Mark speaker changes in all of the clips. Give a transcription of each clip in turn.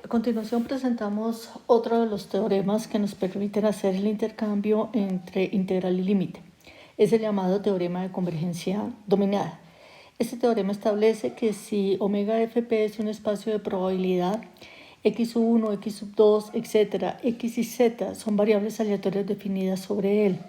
Speaker 1: A continuación presentamos otro de los teoremas que nos permiten hacer el intercambio entre integral y límite. Es el llamado teorema de convergencia dominada. Este teorema establece que si omega fp es un espacio de probabilidad, x1, x2, etc., x y z son variables aleatorias definidas sobre él,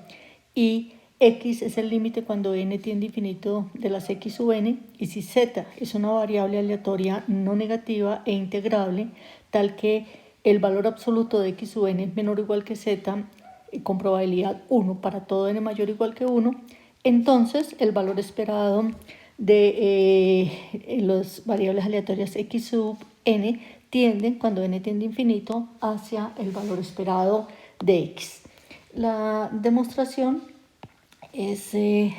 Speaker 1: y x es el límite cuando n tiende a infinito de las x sub n, y si z es una variable aleatoria no negativa e integrable, tal que el valor absoluto de x sub n es menor o igual que z, con probabilidad 1 para todo n mayor o igual que 1, entonces el valor esperado de las variables aleatorias x sub n tienden, cuando n tiende a infinito, hacia el valor esperado de x. La demostración se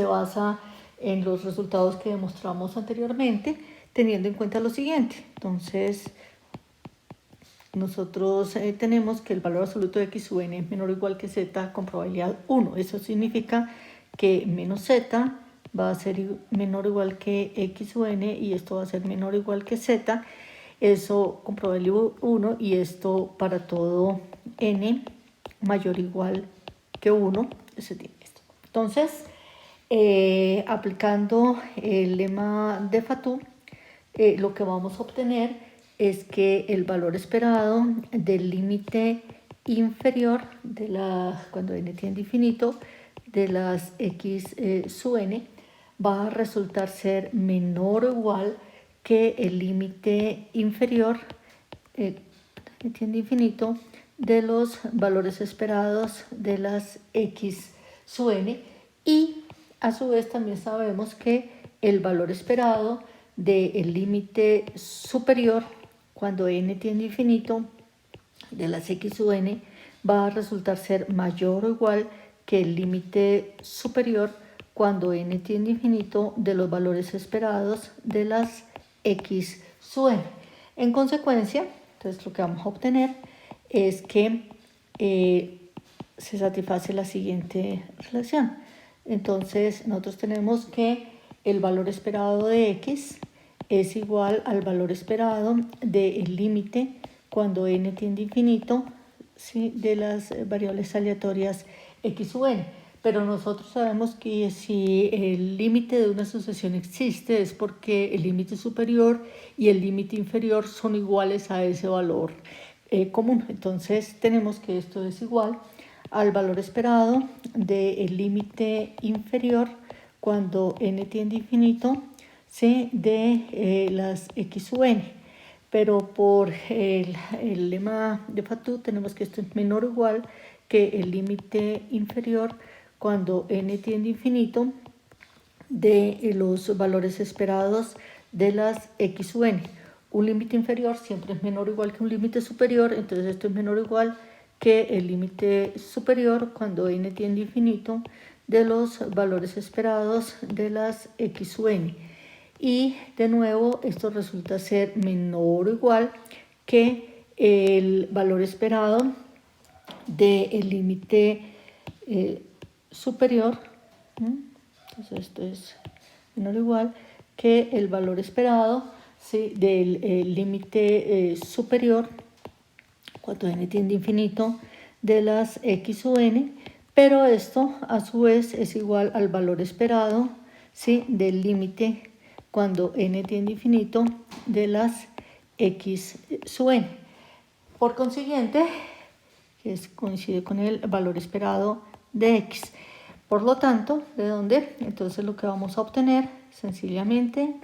Speaker 1: basa en los resultados que demostramos anteriormente, teniendo en cuenta lo siguiente. Entonces, nosotros tenemos que el valor absoluto de x sub n es menor o igual que z con probabilidad 1. Eso significa que menos z va a ser menor o igual que x sub n, y esto va a ser menor o igual que z, eso con probabilidad 1, y esto para todo n mayor o igual que 1, se tiene esto. Entonces, aplicando el lema de Fatou, lo que vamos a obtener es que el valor esperado del límite inferior de cuando n tiende a infinito de las x sub n va a resultar ser menor o igual que el límite inferior n tiende a infinito de los valores esperados de las x sub n, y a su vez también sabemos que el valor esperado del límite superior cuando n tiende a infinito de las x sub n va a resultar ser mayor o igual que el límite superior cuando n tiende a infinito de los valores esperados de las x sub n. En consecuencia, entonces lo que vamos a obtener es que se satisface la siguiente relación. Entonces nosotros tenemos que el valor esperado de x es igual al valor esperado del límite cuando n tiende a infinito, ¿sí?, de las variables aleatorias x sub n. Pero nosotros sabemos que si el límite de una sucesión existe es porque el límite superior y el límite inferior son iguales a ese valor común. Entonces tenemos que esto es igual al valor esperado del límite inferior cuando n tiende a infinito, ¿sí?, de las x sub n. Pero por el lema de Fatou tenemos que esto es menor o igual que el límite inferior cuando n tiende a infinito de los valores esperados de las x sub n. Un límite inferior siempre es menor o igual que un límite superior, entonces esto es menor o igual que el límite superior cuando n tiende a infinito de los valores esperados de las x sub n. Y de nuevo esto resulta ser menor o igual que el valor esperado del límite superior. Entonces esto es menor o igual que el valor esperado, ¿sí?, del límite superior cuando n tiende a infinito de las x sub n, pero esto a su vez es igual al valor esperado, ¿sí?, del límite cuando n tiende a infinito de las x sub n. Por consiguiente, coincide con el valor esperado de x. Por lo tanto, ¿de dónde? Entonces lo que vamos a obtener sencillamente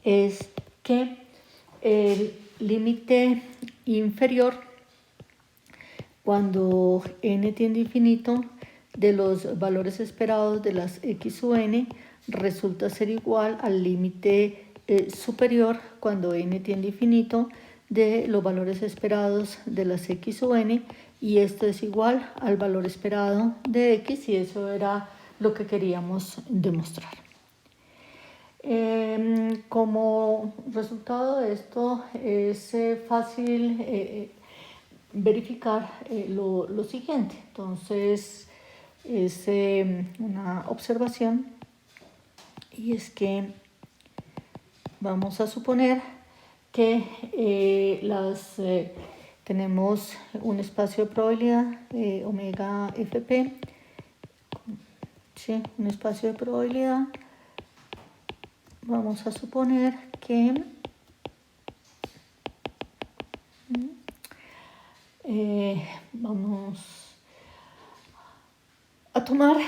Speaker 1: es que el límite inferior cuando n tiende a infinito de los valores esperados de las x sub n resulta ser igual al límite superior cuando n tiende a infinito de los valores esperados de las x sub n, y esto es igual al valor esperado de x, y eso era lo que queríamos demostrar. Como resultado de esto es fácil verificar lo siguiente. Entonces es una observación, y es que vamos a suponer que tenemos un espacio de probabilidad omega fp, ¿sí? Un espacio de probabilidad. Vamos a suponer que vamos a tomar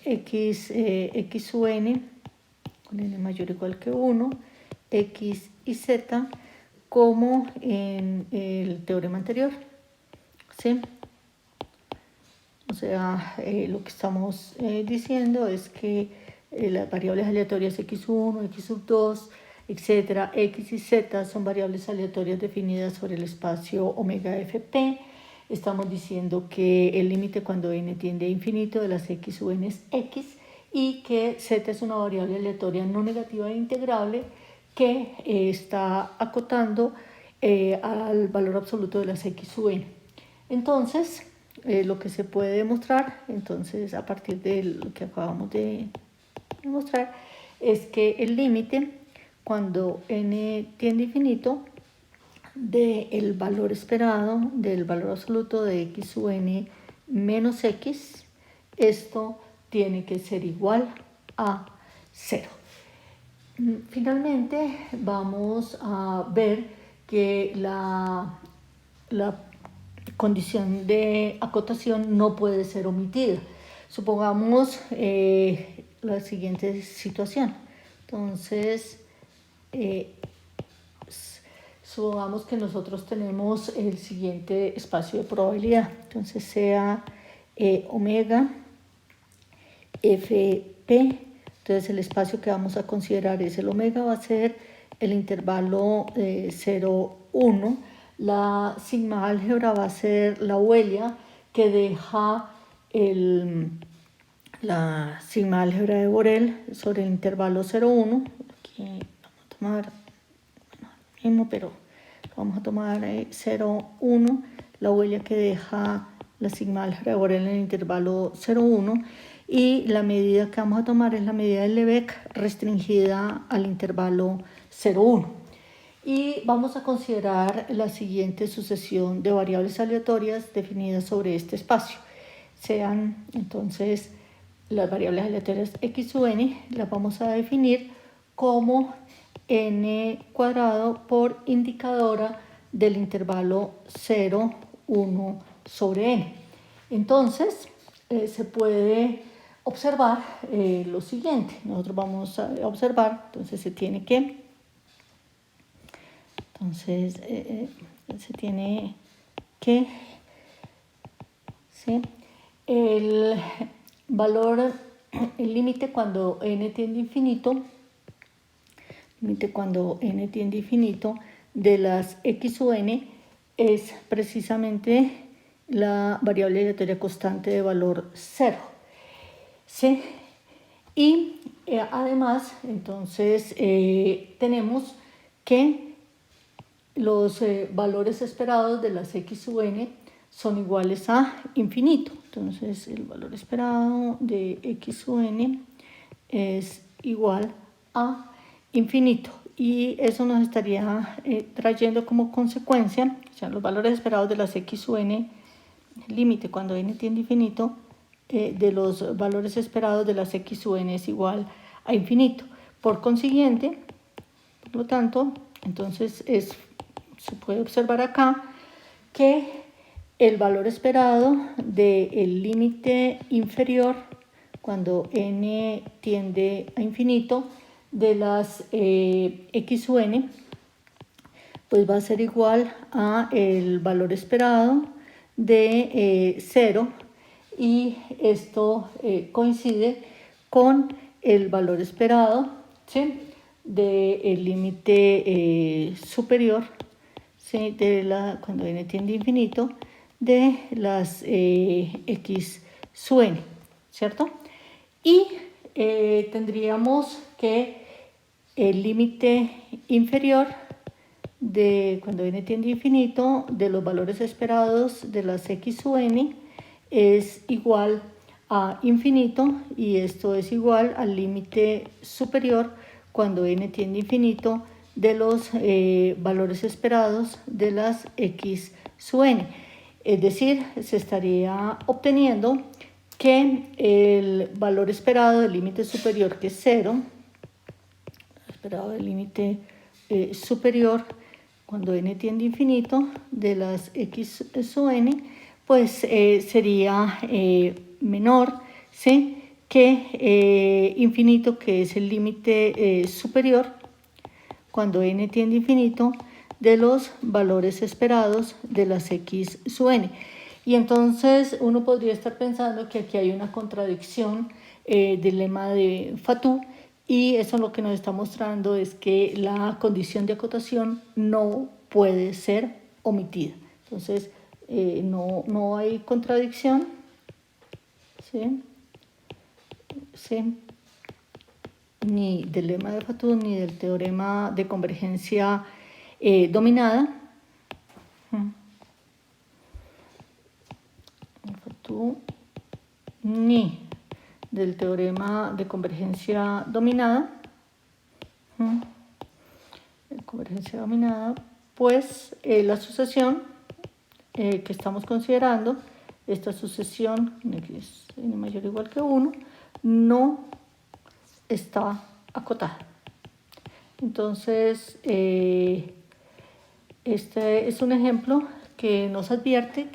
Speaker 1: x sub n con n mayor o igual que 1, x y z como en el teorema anterior, ¿sí? O sea, lo que estamos diciendo es que las variables aleatorias x1, x2, etcétera, x y z son variables aleatorias definidas sobre el espacio omega fp. Estamos diciendo que el límite cuando n tiende a infinito de las x sub n es x y que z es una variable aleatoria no negativa e integrable que está acotando al valor absoluto de las x sub n. Entonces, lo que se puede demostrar, entonces a partir de lo que acabamos de demostrar, es que el límite cuando n tiende a infinito del valor esperado, del valor absoluto de x sub n menos x, esto tiene que ser igual a 0. Finalmente vamos a ver que la condición de acotación no puede ser omitida. Supongamos la siguiente situación. Entonces, supongamos que nosotros tenemos el siguiente espacio de probabilidad. Entonces, sea omega fp. Entonces, el espacio que vamos a considerar es el omega, va a ser el intervalo 0, 1. La sigma álgebra va a ser la huella que deja la sigma álgebra de Borel sobre el intervalo 0, 1. Aquí vamos a tomar lo mismo, pero vamos a tomar 0, 1, la huella que deja la sigma álgebra de Borel en el intervalo 0, 1. Y la medida que vamos a tomar es la medida de Lebesgue restringida al intervalo 0, 1. Y vamos a considerar la siguiente sucesión de variables aleatorias definidas sobre este espacio. Sean entonces las variables aleatorias x sub n, las vamos a definir como n cuadrado por indicadora del intervalo 0, 1 sobre n. Entonces, se puede observar lo siguiente. Nosotros vamos a observar, entonces se tiene que ¿sí? El valor, el límite cuando n tiende a infinito, de las x sub n es precisamente la variable aleatoria constante de valor 0. ¿Sí? Y además, entonces, tenemos que los valores esperados de las x sub n son iguales a infinito. Entonces, el valor esperado de x sub n es igual a infinito. Y eso nos estaría trayendo como consecuencia, o sea, los valores esperados de las x sub n, límite cuando n tiende a infinito, de los valores esperados de las x sub n es igual a infinito. Por consiguiente, por lo tanto, entonces se puede observar acá que el valor esperado del límite inferior cuando n tiende a infinito de las x sub n, pues va a ser igual a el valor esperado de 0, y esto coincide con el valor esperado, ¿sí?, del límite superior, ¿sí?, cuando n tiende a infinito, de las x sub n, ¿cierto? Y tendríamos que el límite inferior de cuando n tiende a infinito de los valores esperados de las x sub n es igual a infinito, y esto es igual al límite superior cuando n tiende a infinito de los valores esperados de las x sub n. Es decir, se estaría obteniendo que el valor esperado del límite superior, que es 0, esperado del límite superior cuando n tiende a infinito de las x sub n, pues sería menor, ¿sí?, que infinito, que es el límite superior cuando n tiende a infinito de los valores esperados de las x sub n. Y entonces uno podría estar pensando que aquí hay una contradicción del lema de Fatou, y eso lo que nos está mostrando es que la condición de acotación no puede ser omitida. Entonces no hay contradicción, ¿sí?, ¿sí?, ni del lema de Fatou ni del teorema de convergencia dominada. Fatou ni del teorema de convergencia dominada. Convergencia dominada, pues la sucesión que estamos considerando, esta sucesión x n mayor o igual que 1, no está acotada. Entonces, este es un ejemplo que nos advierte que